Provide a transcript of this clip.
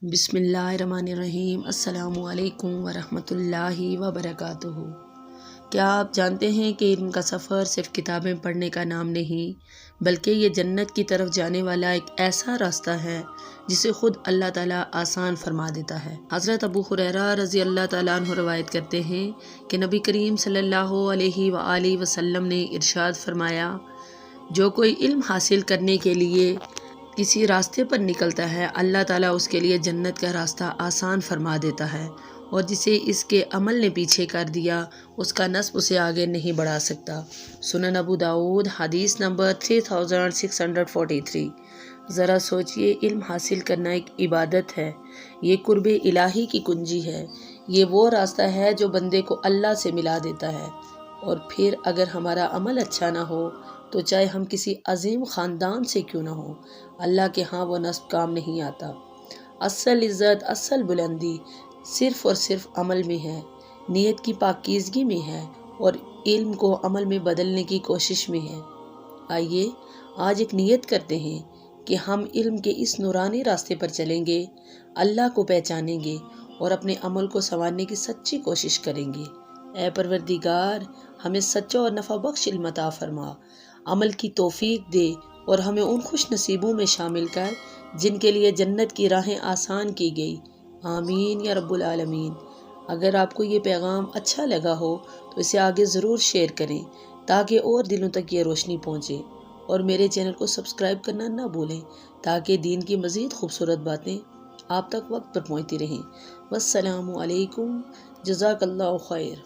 بسم اللہ الرحمن الرحیم۔ السلام علیکم ورحمۃ اللہ وبرکاتہ۔ کیا آپ جانتے ہیں کہ علم کا سفر صرف کتابیں پڑھنے کا نام نہیں بلکہ یہ جنت کی طرف جانے والا ایک ایسا راستہ ہے جسے خود اللہ تعالیٰ آسان فرما دیتا ہے۔ حضرت ابو ہریرہ رضی اللہ تعالیٰ عنہ روایت کرتے ہیں کہ نبی کریم صلی اللہ علیہ وآلہ وسلم نے ارشاد فرمایا، جو کوئی علم حاصل کرنے کے لیے کسی راستے پر نکلتا ہے اللہ تعالیٰ اس کے لیے جنت کا راستہ آسان فرما دیتا ہے، اور جسے اس کے عمل نے پیچھے کر دیا اس کا نسب اسے آگے نہیں بڑھا سکتا۔ سنن ابو داؤد حدیث نمبر 3643۔ ذرا سوچئے، علم حاصل کرنا ایک عبادت ہے، یہ قرب الہی کی کنجی ہے، یہ وہ راستہ ہے جو بندے کو اللہ سے ملا دیتا ہے۔ اور پھر اگر ہمارا عمل اچھا نہ ہو تو چاہے ہم کسی عظیم خاندان سے کیوں نہ ہوں، اللہ کے ہاں وہ نسب کام نہیں آتا۔ اصل عزت، اصل بلندی صرف اور صرف عمل میں ہے، نیت کی پاکیزگی میں ہے، اور علم کو عمل میں بدلنے کی کوشش میں ہے۔ آئیے آج ایک نیت کرتے ہیں کہ ہم علم کے اس نورانی راستے پر چلیں گے، اللہ کو پہچانیں گے اور اپنے عمل کو سنوارنے کی سچی کوشش کریں گے۔ اے پروردگار، ہمیں سچا اور نفع بخش علم عطا فرما، عمل کی توفیق دے اور ہمیں ان خوش نصیبوں میں شامل کر جن کے لیے جنت کی راہیں آسان کی گئی۔ آمین یا رب العالمین۔ اگر آپ کو یہ پیغام اچھا لگا ہو تو اسے آگے ضرور شیئر کریں تاکہ اور دلوں تک یہ روشنی پہنچے، اور میرے چینل کو سبسکرائب کرنا نہ بھولیں تاکہ دین کی مزید خوبصورت باتیں آپ تک وقت پر پہنچتی رہیں۔ والسلام علیکم، جزاک اللہ خیر۔